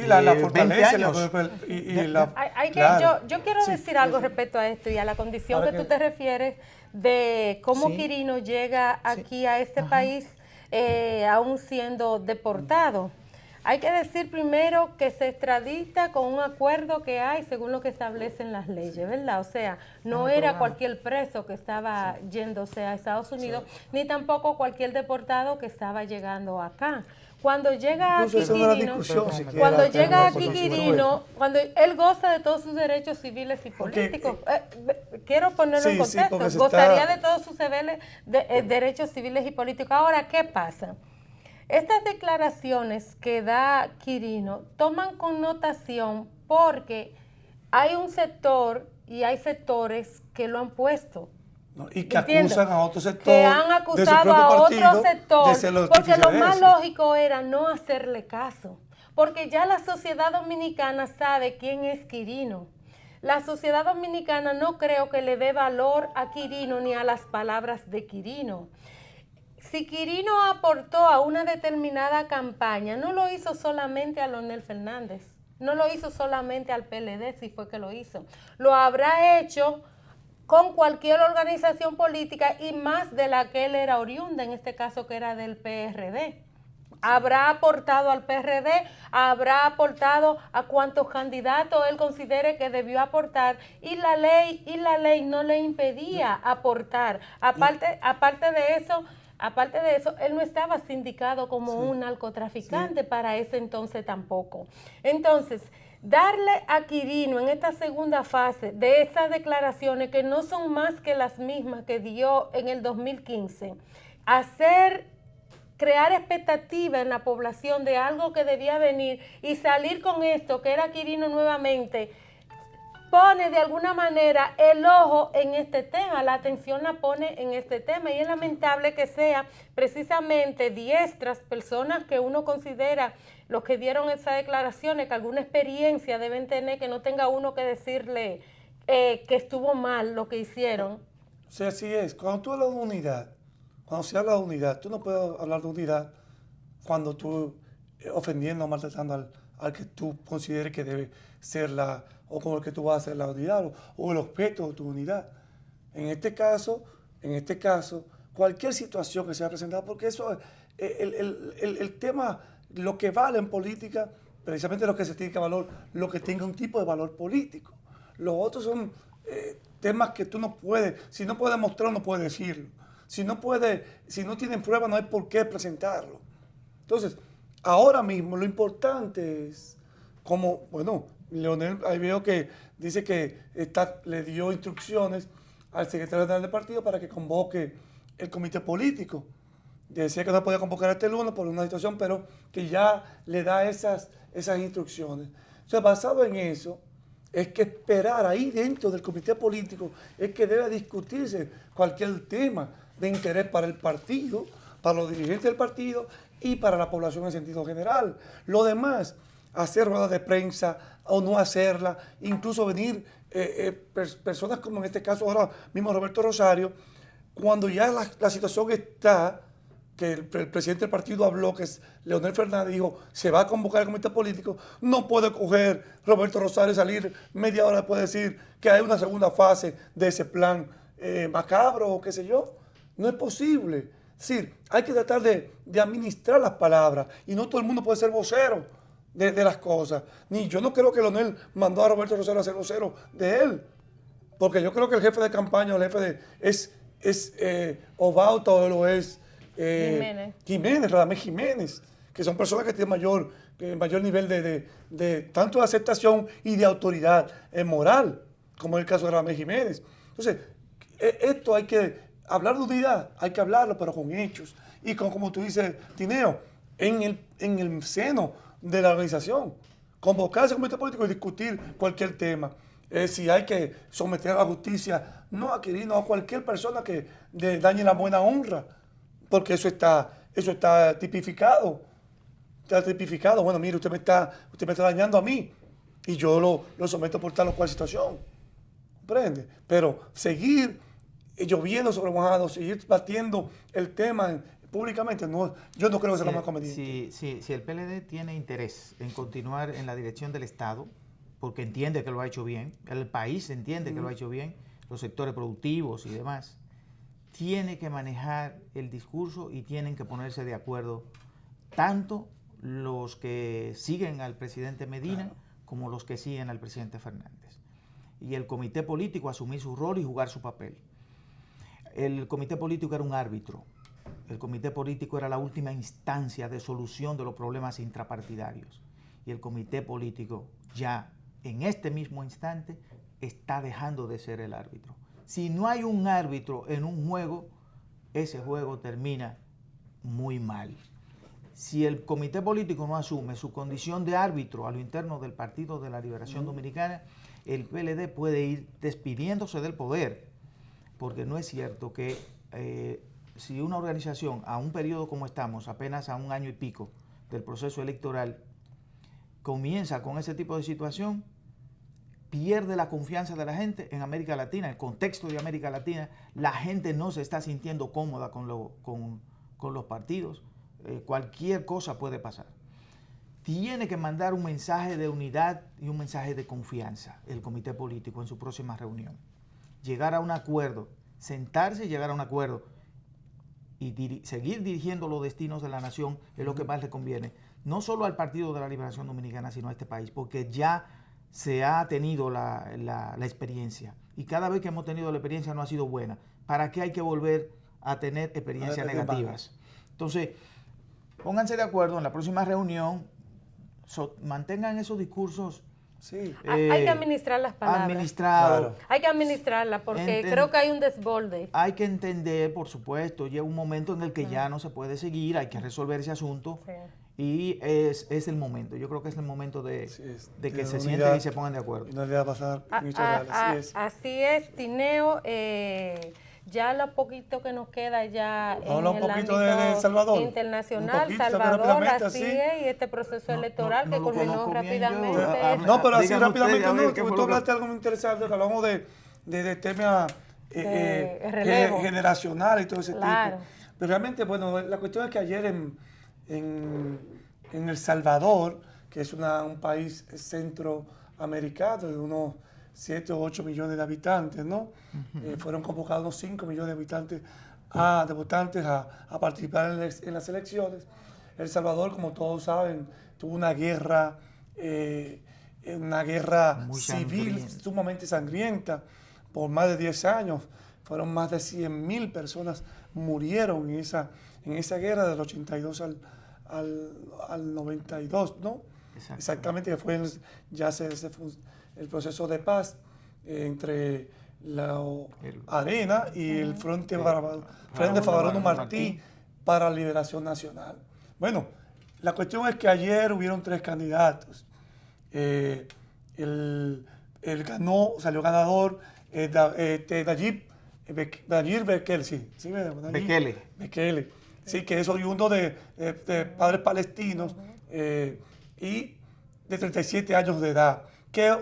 la fortaleza. Yo quiero decir algo respecto a esto y a la condición que tú te refieres de cómo Quirino llega aquí a este país aún siendo deportado. Hay que decir primero que se extradita con un acuerdo que hay según lo que establecen las leyes, ¿verdad? O sea, no era cualquier preso que estaba yéndose a Estados Unidos, ni tampoco cualquier deportado que estaba llegando acá. Cuando llega aquí Quirino, cuando él goza de todos sus derechos civiles y políticos, quiero ponerlo en contexto, gozaría de todos sus derechos civiles y políticos. Ahora, ¿qué pasa? Estas declaraciones que da Quirino toman connotación porque hay un sector y hay sectores que lo han puesto. Y que acusan a otro sector. Que han acusado a otro sector, porque lo más lógico era no hacerle caso. Porque ya la sociedad dominicana sabe quién es Quirino. La sociedad dominicana no creo que le dé valor a Quirino ni a las palabras de Quirino. Si Quirino aportó a una determinada campaña, no lo hizo solamente a Leonel Fernández, no lo hizo solamente al PLD, si fue que lo hizo. Lo habrá hecho con cualquier organización política y más de la que él era oriunda, en este caso que era del PRD. Habrá aportado al PRD, habrá aportado a cuantos candidatos él considere que debió aportar y la ley no le impedía aportar. Aparte de eso, él no estaba sindicado como un narcotraficante para ese entonces tampoco. Entonces, darle a Quirino en esta segunda fase de esas declaraciones que no son más que las mismas que dio en el 2015, crear expectativa en la población de algo que debía venir y salir con esto, que era Quirino nuevamente, pone de alguna manera el ojo en este tema, la atención la pone en este tema y es lamentable que sea precisamente diestras, personas que uno considera los que dieron esas declaraciones, que alguna experiencia deben tener, que no tenga uno que decirle que estuvo mal lo que hicieron. O sea, así es. Cuando tú hablas de unidad, cuando se habla de unidad, tú no puedes hablar de unidad cuando tú ofendiendo o maltratando al que tú consideres que debe ser o con el que tú vas a hacer la unidad o el objeto de tu unidad. En este caso, cualquier situación que sea presentada, porque eso el tema, lo que vale en política, precisamente lo que se tiene que valorar, lo que tenga un tipo de valor político. Los otros son temas que tú no puedes, si no puedes mostrarlo, no puedes decirlo. Si no tienen pruebas, no hay por qué presentarlo. Entonces, ahora mismo lo importante es, Leonel, ahí veo que dice que le dio instrucciones al secretario general del partido para que convoque el comité político. Decía que no podía convocar este lunes por una situación, pero que ya le da esas instrucciones. Entonces, basado en eso, es que esperar ahí dentro del comité político, es que debe discutirse cualquier tema de interés para el partido, para los dirigentes del partido y para la población en sentido general. Lo demás, hacer ruedas de prensa o no hacerla, incluso venir personas como en este caso ahora mismo Roberto Rosario, cuando ya la situación está, que el presidente del partido habló, que es Leonel Fernández, dijo, se va a convocar el comité político, no puede coger Roberto Rosario y salir media hora después de decir que hay una segunda fase de ese plan macabro o qué sé yo. No es posible. Es decir, hay que tratar de administrar las palabras y no todo el mundo puede ser vocero de las cosas. Yo no creo que Leonel mandó a Roberto Rosario a ser vocero de él. Porque yo creo que el jefe de campaña, es Obauta o lo es Radamés Jiménez, que son personas que tienen mayor nivel de tanto de aceptación y de autoridad moral, como es el caso de Radamés Jiménez. Entonces, esto hay que hablar de unidad, hay que hablarlo, pero con hechos. Y como tú dices, Tineo, en el seno de la organización, convocarse al comité político y discutir cualquier tema. Si hay que someter a la justicia, no a Quirino, a cualquier persona que dañe la buena honra, porque eso está tipificado. Está tipificado. Bueno, mire, usted me está dañando a mí y yo lo someto por tal o cual situación. ¿Comprende? Pero seguir lloviendo sobre mojado, seguir batiendo el tema públicamente, yo no creo que sea lo más conveniente. Si el PLD tiene interés en continuar en la dirección del Estado, porque entiende que lo ha hecho bien, el país entiende que lo ha hecho bien, los sectores productivos y demás, tiene que manejar el discurso y tienen que ponerse de acuerdo tanto los que siguen al presidente Medina como los que siguen al presidente Fernández. Y el comité político asumir su rol y jugar su papel. El comité político era un árbitro. El comité político era la última instancia de solución de los problemas intrapartidarios. Y el comité político ya en este mismo instante está dejando de ser el árbitro. Si no hay un árbitro en un juego, ese juego termina muy mal. Si el comité político no asume su condición de árbitro a lo interno del Partido de la Liberación Dominicana, el PLD puede ir despidiéndose del poder, porque no es cierto que si una organización a un periodo como estamos, apenas a un año y pico del proceso electoral, comienza con ese tipo de situación, pierde la confianza de la gente en América Latina, el contexto de América Latina, la gente no se está sintiendo cómoda con los partidos, cualquier cosa puede pasar. Tiene que mandar un mensaje de unidad y un mensaje de confianza el comité político en su próxima reunión. Llegar a un acuerdo, sentarse y llegar a un acuerdo y seguir dirigiendo los destinos de la nación es lo que más le conviene, no solo al Partido de la Liberación Dominicana, sino a este país, porque ya se ha tenido la experiencia y cada vez que hemos tenido la experiencia no ha sido buena. ¿Para qué hay que volver a tener experiencias negativas? Entonces, pónganse de acuerdo en la próxima reunión, mantengan esos discursos. Sí. Hay que administrar las palabras. Claro. Hay que administrarlas porque creo que hay un desborde. Hay que entender, por supuesto, llega un momento en el que ya no se puede seguir, hay que resolver ese asunto. Sí. Y es el momento, yo creo que es el momento de que se sienten y se pongan de acuerdo. No le va a pasar, así es, Tineo. Ya lo poquito que nos queda ya en el ámbito de Salvador. Internacional, Salvador, así es, y este proceso electoral que culminó rápidamente. No, pero así rápidamente no, tú hablaste algo muy interesante, que hablamos de temas generacionales y todo ese tipo. Pero realmente, bueno, la cuestión es que ayer en El Salvador, que es un país centroamericano de unos 7 o 8 millones de habitantes, ¿no? Fueron convocados unos 5 millones de habitantes de votantes a participar en las elecciones. El Salvador, como todos saben, tuvo una guerra civil sumamente sangrienta por más de 10 años. Fueron más de 100.000 personas murieron en esa guerra del 82 al 92, ¿no? Exactamente, que fue el proceso de paz entre la Arena y el Frente Farabuno Martí para la Liberación Nacional. Bueno, la cuestión es que ayer hubieron 3 candidatos. Salió ganador Nayib Bukele, sí, que es oriundo de padres palestinos y de 37 años de edad, que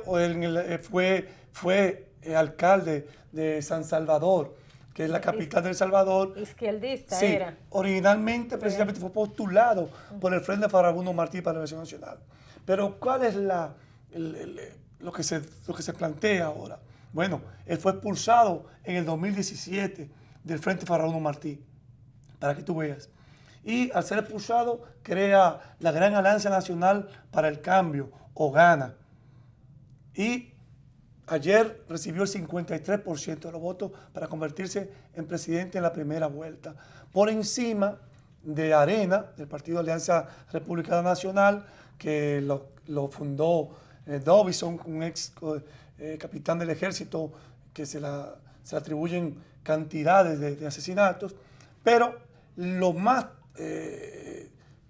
fue alcalde de San Salvador, que es la capital de El Salvador. Izquierdista sí, era. Originalmente, precisamente, fue postulado por el Frente Farabuno Martí para la Liberación Nacional. Pero, ¿cuál es lo que se plantea ahora? Bueno, él fue expulsado en el 2017 del Frente Farabuno Martí, para que tú veas. Y al ser expulsado, crea la Gran Alianza Nacional para el Cambio, o GANA. Y ayer recibió el 53% de los votos para convertirse en presidente en la primera vuelta, por encima de Arena, del Partido Alianza Republicana Nacional, que lo fundó Dobison, un ex capitán del ejército, que se le atribuyen cantidades de asesinatos. Pero lo más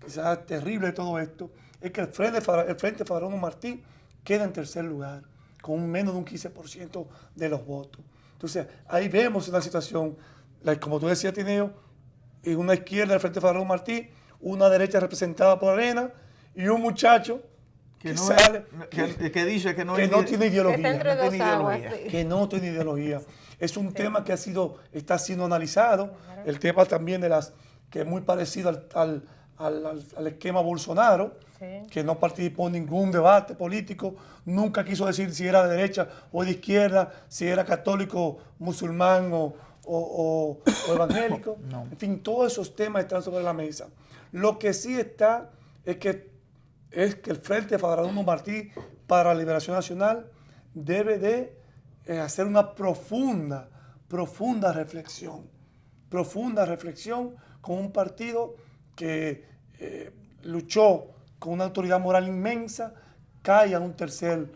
quizás terrible de todo esto es que el Frente Faraón Martí queda en tercer lugar, con menos de un 15% de los votos. Entonces, ahí vemos una situación, como tú decías, Tineo, en una izquierda del Frente Faraón Martí, una derecha representada por Arena y un muchacho que dice que no tiene ideología. Sí. Que no tiene ideología. Es un tema que está siendo analizado, el tema también que es muy parecido al esquema Bolsonaro, que no participó en ningún debate político, nunca quiso decir si era de derecha o de izquierda, si era católico, musulmán o evangélico. No. En fin, todos esos temas están sobre la mesa. Lo que sí está es que el Frente Faraón Martí para la Liberación Nacional debe de hacer una profunda reflexión con un partido que luchó con una autoridad moral inmensa, cae a un tercer...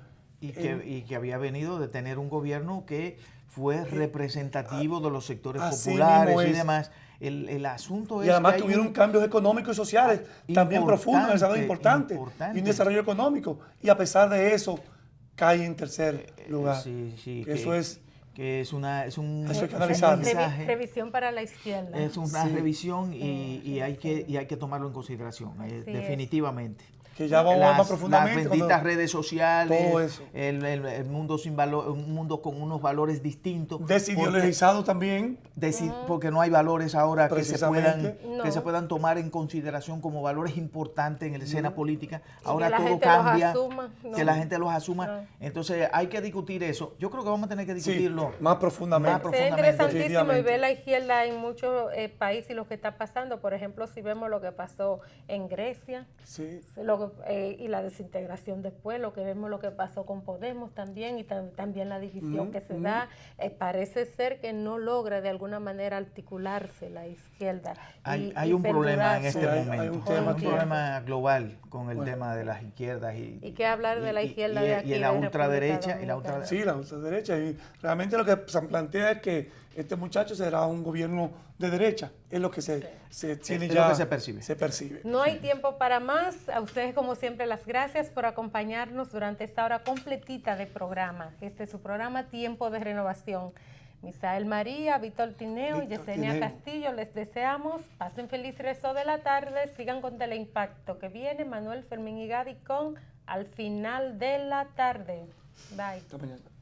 Y que había venido de tener un gobierno que fue representativo de los sectores populares y demás. El asunto es... Y además tuvieron cambios económicos y sociales también profundos, un desarrollo importante y un desarrollo económico. Y a pesar de eso, cae en tercer lugar. Es un mensaje. Revisión para la izquierda. Es una revisión y hay que tomarlo en consideración, definitivamente. Que ya vamos más profundamente. Las benditas redes sociales, todo eso. El mundo sin valor, un mundo con unos valores distintos. Desideologizado también. Porque no hay valores ahora que se puedan tomar en consideración como valores importantes en la escena política. Ahora todo cambia, que la gente los asuma. Entonces hay que discutir eso. Yo creo que vamos a tener que discutirlo más profundamente. Es interesantísimo y ver la izquierda en muchos países y lo que está pasando. Por ejemplo, si vemos lo que pasó en Grecia. Sí. Y la desintegración después, lo que pasó con Podemos también, y también la división que se da, parece ser que no logra de alguna manera articularse la izquierda. Hay un problema en este momento, hay un problema global con el tema de las izquierdas. ¿Y qué hablar de la izquierda de aquí? Y la ultraderecha. Sí, la ultraderecha. Y realmente lo que se plantea es que este muchacho será un gobierno de derecha. Es lo que se percibe. No hay tiempo para más. A ustedes, como siempre, las gracias por acompañarnos durante esta hora completita de programa. Este es su programa Tiempo de Renovación. Misael María, Víctor Tineo y Yesenia Castillo, les deseamos, pasen feliz resto de la tarde, sigan con Teleimpacto, que viene Manuel Fermín y Gaby con Al Final de la Tarde. Bye. Hasta mañana.